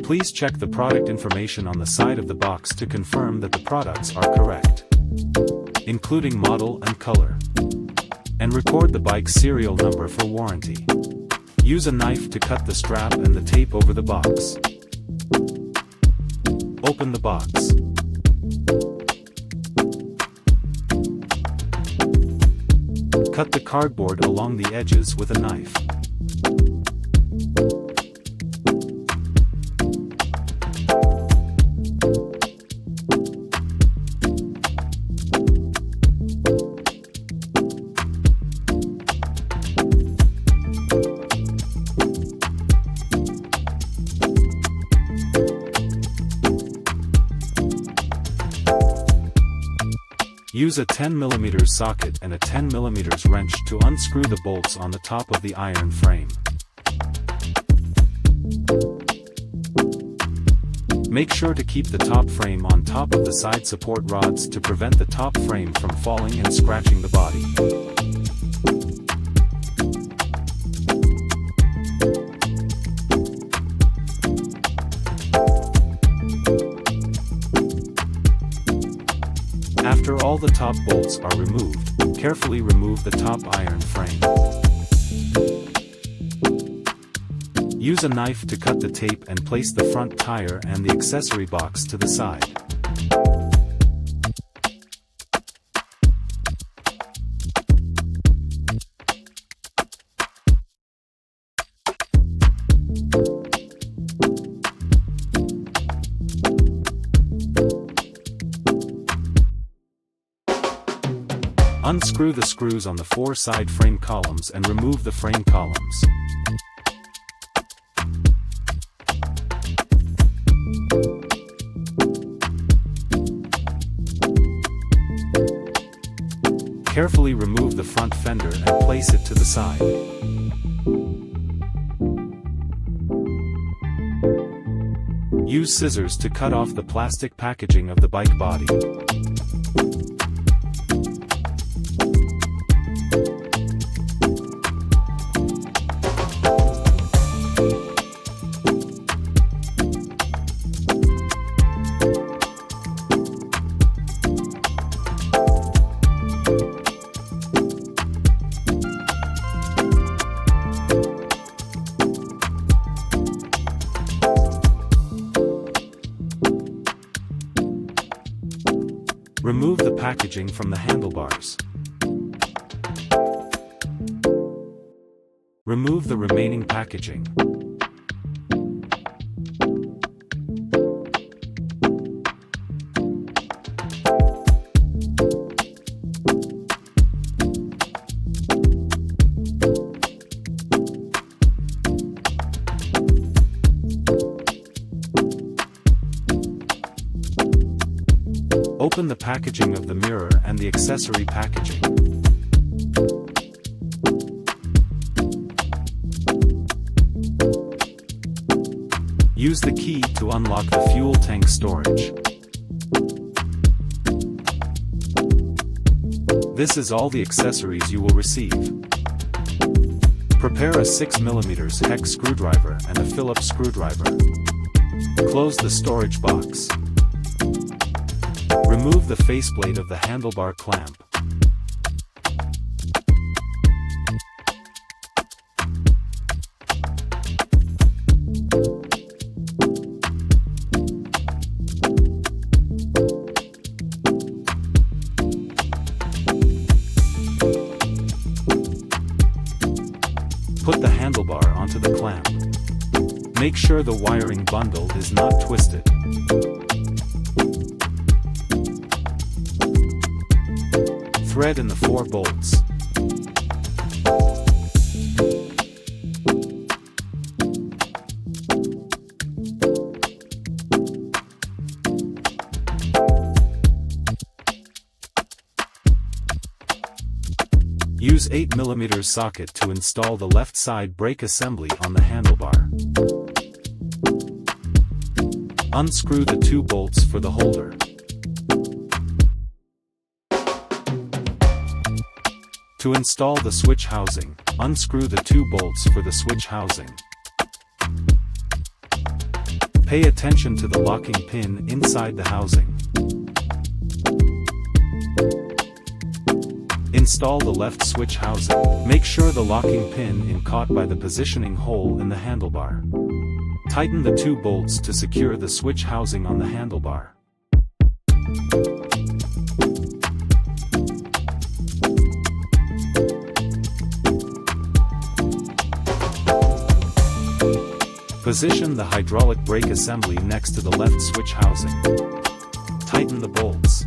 Please check the product information on the side of the box to confirm that the products are correct, including model and color. And record the bike's serial number for warranty. Use a knife to cut the strap and the tape over the box. Open the box. Cut the cardboard along the edges with a knife. Use a 10mm socket and a 10mm wrench to unscrew the bolts on the top of the iron frame. Make sure to keep the top frame on top of the side support rods to prevent the top frame from falling and scratching the body. After all the top bolts are removed, carefully remove the top iron frame. Use a knife to cut the tape and place the front tire and the accessory box to the side. Unscrew the screws on the 4 side frame columns and remove the frame columns. Carefully remove the front fender and place it to the side. Use scissors to cut off the plastic packaging of the bike body. Remove the packaging from the handlebars. Remove the remaining packaging. Open the packaging of the mirror and the accessory packaging. Use the key to unlock the fuel tank storage. This is all the accessories you will receive. Prepare a 6mm hex screwdriver and a Phillips screwdriver. Close the storage box. Remove the faceplate of the handlebar clamp. Put the handlebar onto the clamp. Make sure the wiring bundle is not twisted. Thread in the 4 bolts. Use 8mm socket to install the left side brake assembly on the handlebar. Unscrew the 2 bolts for the holder. To install the switch housing, unscrew the 2 bolts for the switch housing. Pay attention to the locking pin inside the housing. Install the left switch housing. Make sure the locking pin is caught by the positioning hole in the handlebar. Tighten the 2 bolts to secure the switch housing on the handlebar. Position the hydraulic brake assembly next to the left switch housing. Tighten the bolts.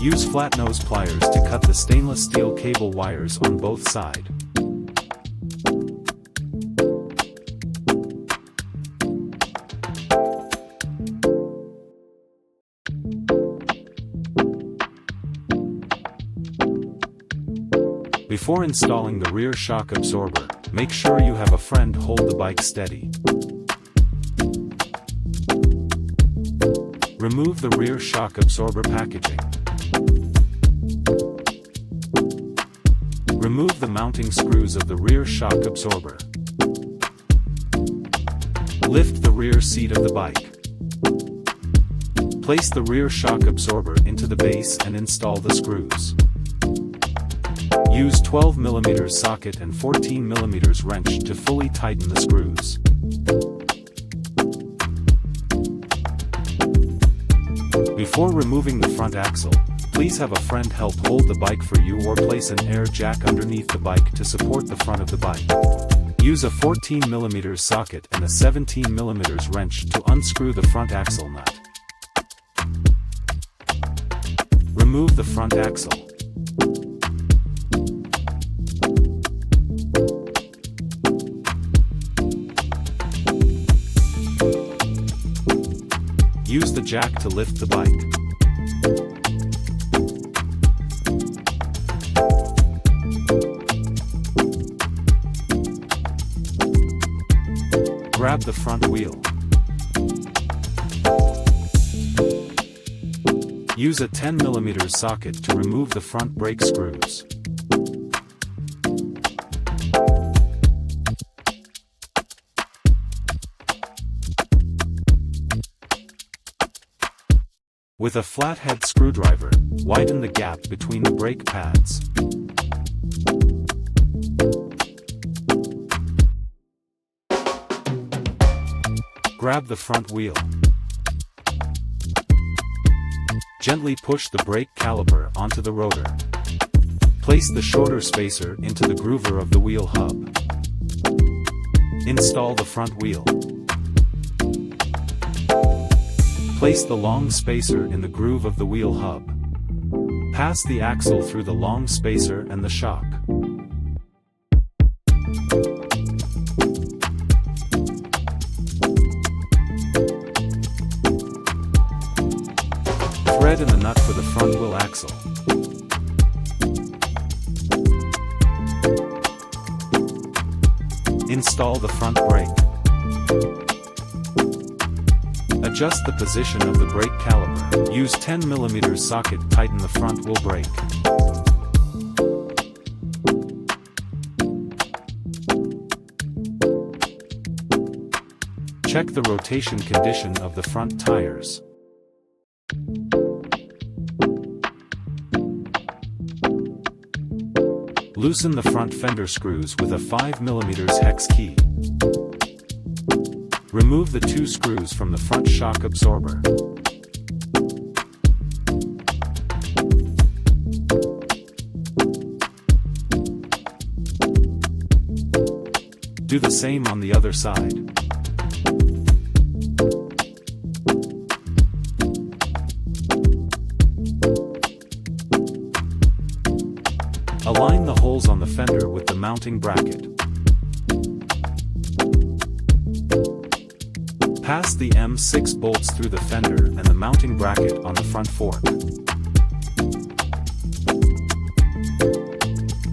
Use flat nose pliers to cut the stainless steel cable wires on both sides. Before installing the rear shock absorber, make sure you have a friend hold the bike steady. Remove the rear shock absorber packaging. Remove the mounting screws of the rear shock absorber. Lift the rear seat of the bike. Place the rear shock absorber into the base and install the screws. Use 12mm socket and 14mm wrench to fully tighten the screws. Before removing the front axle, please have a friend help hold the bike for you or place an air jack underneath the bike to support the front of the bike. Use a 14mm socket and a 17mm wrench to unscrew the front axle nut. Remove the front axle. Use the jack to lift the bike. Grab the front wheel. Use a 10mm socket to remove the front brake screws. With a flathead screwdriver, widen the gap between the brake pads. Grab the front wheel. Gently push the brake caliper onto the rotor. Place the shorter spacer into the groover of the wheel hub. Install the front wheel. Place the long spacer in the groove of the wheel hub. Pass the axle through the long spacer and the shock. Thread in the nut for the front wheel axle. Install the front brake. Adjust the position of the brake caliper. Use 10mm socket to tighten the front wheel brake. Check the rotation condition of the front tires. Loosen the front fender screws with a 5mm hex key. Remove the 2 screws from the front shock absorber. Do the same on the other side. Align the holes on the fender with the mounting bracket. Pass the M6 bolts through the fender and the mounting bracket on the front fork.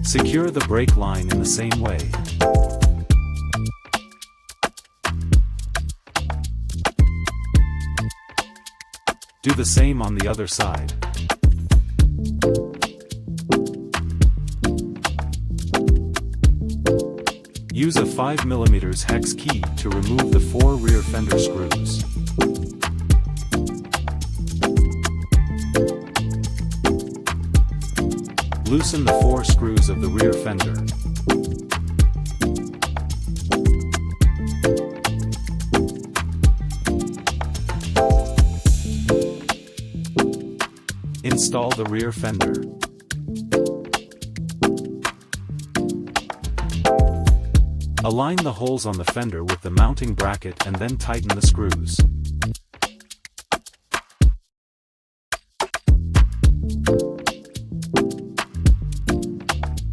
Secure the brake line in the same way. Do the same on the other side. Use a 5mm hex key to remove the 4 rear fender screws. Loosen the 4 screws of the rear fender. Install the rear fender. Align the holes on the fender with the mounting bracket and then tighten the screws.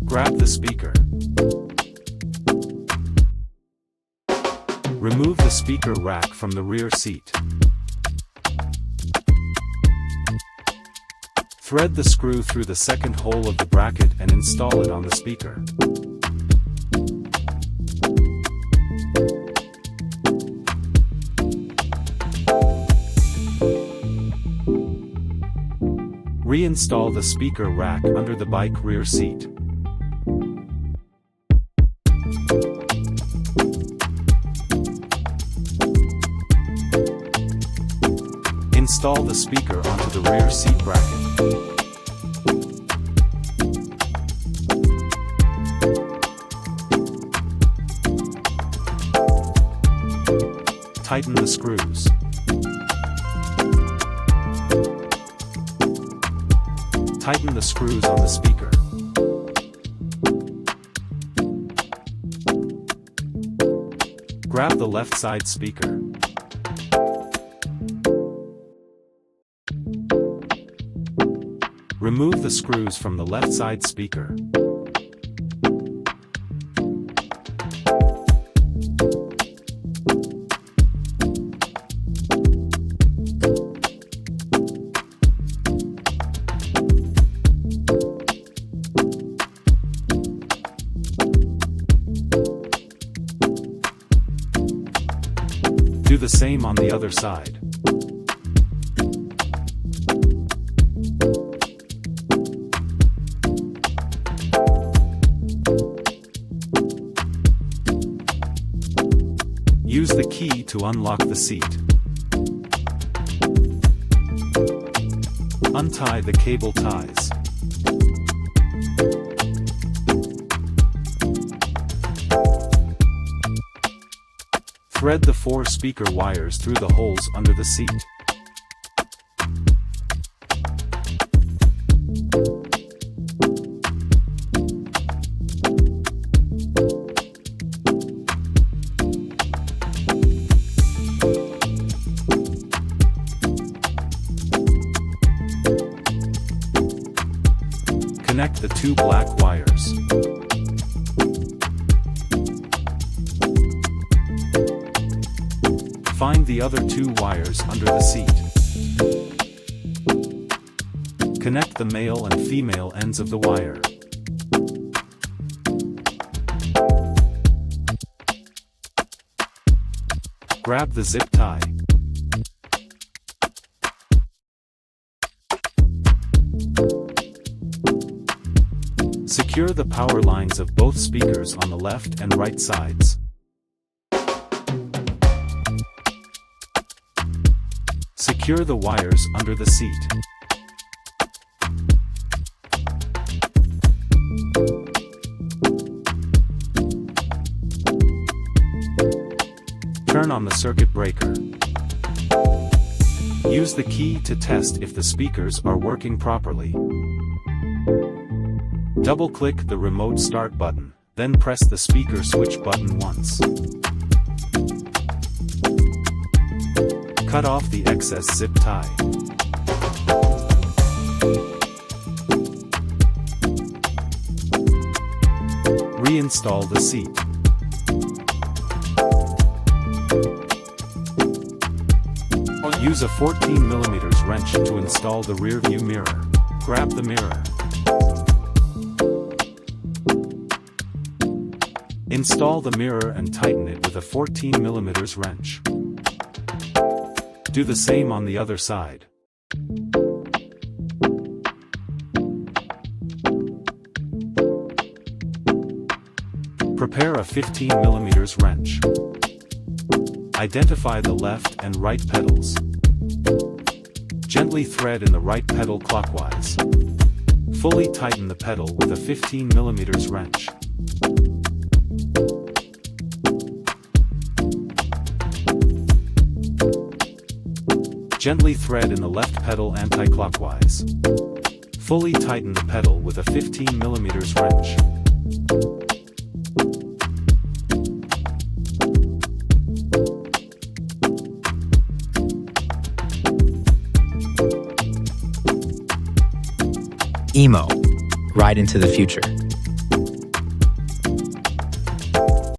Grab the speaker. Remove the speaker rack from the rear seat. Thread the screw through the second hole of the bracket and install it on the speaker. Reinstall the speaker rack under the bike rear seat. Install the speaker onto the rear seat bracket. Tighten the screws. Tighten the screws on the speaker. Grab the left side speaker. Remove the screws from the left side speaker. Do the same on the other side. Use the key to unlock the seat. Untie the cable ties. Thread the 4 speaker wires through the holes under the seat. Connect the 2 black wires. Find the other 2 wires under the seat. Connect the male and female ends of the wire. Grab the zip tie. Secure the power lines of both speakers on the left and right sides. Secure the wires under the seat. Turn on the circuit breaker. Use the key to test if the speakers are working properly. Double-click the remote start button, then press the speaker switch button once. Cut off the excess zip tie. Reinstall the seat. Use a 14mm wrench to install the rear view mirror. Grab the mirror. Install the mirror and tighten it with a 14mm wrench. Do the same on the other side. Prepare a 15mm wrench. Identify the left and right pedals. Gently thread in the right pedal clockwise. Fully tighten the pedal with a 15mm wrench. Gently thread in the left pedal anti-clockwise. Fully tighten the pedal with a 15mm wrench. EMMO, ride into the future.